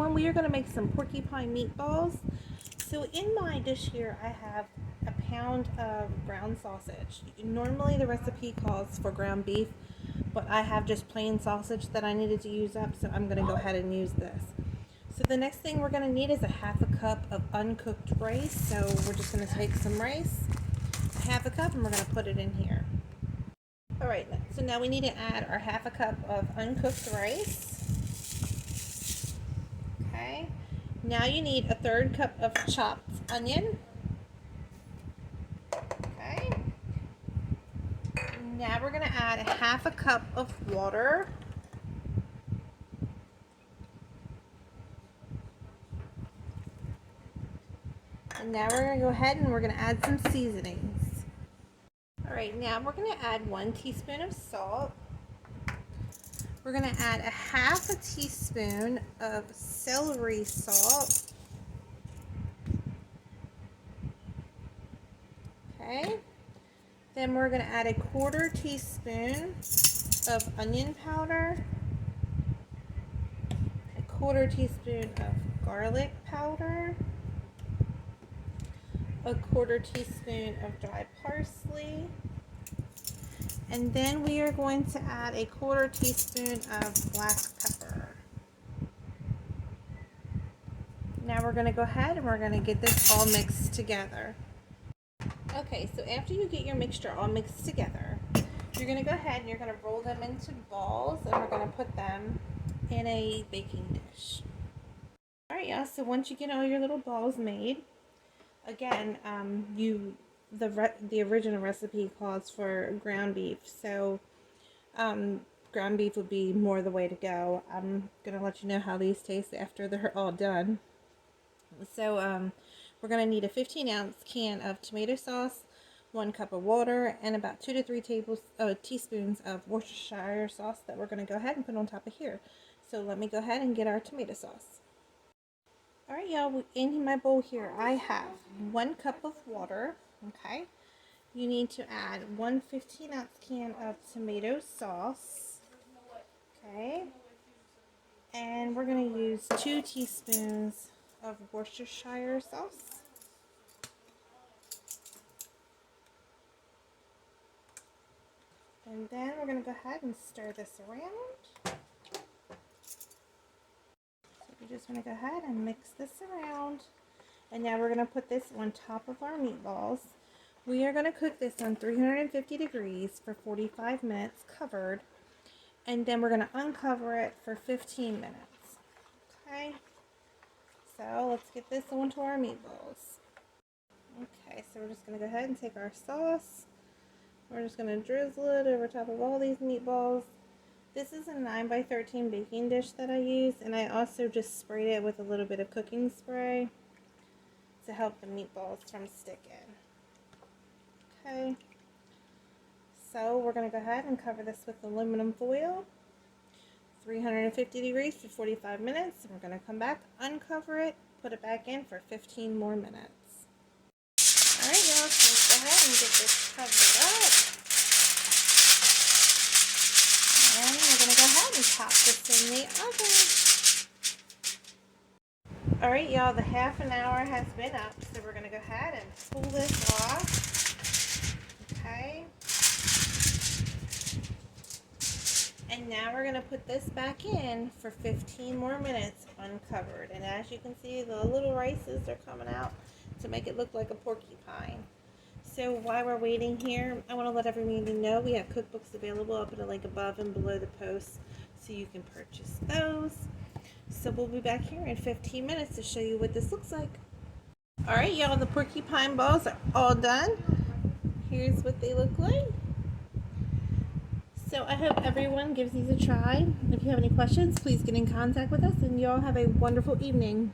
everyone, we are going to make some porcupine meatballs. So in my dish here I have a pound of ground sausage. Normally the recipe calls for ground beef, but I have just plain sausage that I needed to use up, so I'm going to go ahead and use this. So the next thing we're going to need is a half a cup of uncooked rice. So we're just going to take some rice, half a cup, and we're going to put it in here. Alright, so now we need to add our half a cup of uncooked rice. Okay, now you need a third cup of chopped onion. Okay, now we're going to add a half a cup of water. And now we're going to go ahead and we're going to add some seasonings. Alright, now we're going to add 1 teaspoon of salt. We're going to add a half a teaspoon of celery salt. Okay. Then we're going to add a 1/4 teaspoon of onion powder. A 1/4 teaspoon of garlic powder. A 1/4 teaspoon of dry parsley. And then we are going to add a 1/4 teaspoon of black pepper. Now we're going to go ahead and we're going to get this all mixed together. Okay, so after you get your mixture all mixed together, you're going to go ahead and you're going to roll them into balls, and we're going to put them in a baking dish. Alright, y'all, so once you get all your little balls made, again, the original recipe calls for ground beef, so ground beef would be more the way to go. I'm gonna let you know how these taste after they're all done. So we're gonna need a 15-ounce can of tomato sauce, 1 cup of water, and about 2 to 3 teaspoons of Worcestershire sauce that we're gonna go ahead and put on top of here. So let me go ahead and get our tomato sauce. Alright, y'all, in my bowl here I have 1 cup of water. Okay, you need to add 1 15-ounce can of tomato sauce. Okay, and we're going to use 2 teaspoons of Worcestershire sauce. And then we're going to go ahead and stir this around. We just want to go ahead and mix this around. And now we're going to put this on top of our meatballs. We are going to cook this on 350 degrees for 45 minutes covered. And then we're going to uncover it for 15 minutes. Okay. So let's get this onto our meatballs. Okay, so we're just going to go ahead and take our sauce. We're just going to drizzle it over top of all these meatballs. This is a 9x13 baking dish that I use, and I also just sprayed it with a little bit of cooking spray to help the meatballs from sticking. Okay, so we're going to go ahead and cover this with aluminum foil, 350 degrees for 45 minutes, and we're going to come back, uncover it, put it back in for 15 more minutes. Alright, y'all, so let's go ahead and get this covered up. And we're going to go ahead and pop this in the oven. Alright, y'all, the half an hour has been up, so we're going to go ahead and pull this off. Okay. And now we're going to put this back in for 15 more minutes uncovered. And as you can see, the little rices are coming out to make it look like a porcupine. So while we're waiting here, I want to let everyone know we have cookbooks available. I'll put a link above and below the post so you can purchase those. So we'll be back here in 15 minutes to show you what this looks like. Alright, y'all, the porcupine balls are all done. Here's what they look like. So I hope everyone gives these a try. If you have any questions, please get in contact with us, and y'all have a wonderful evening.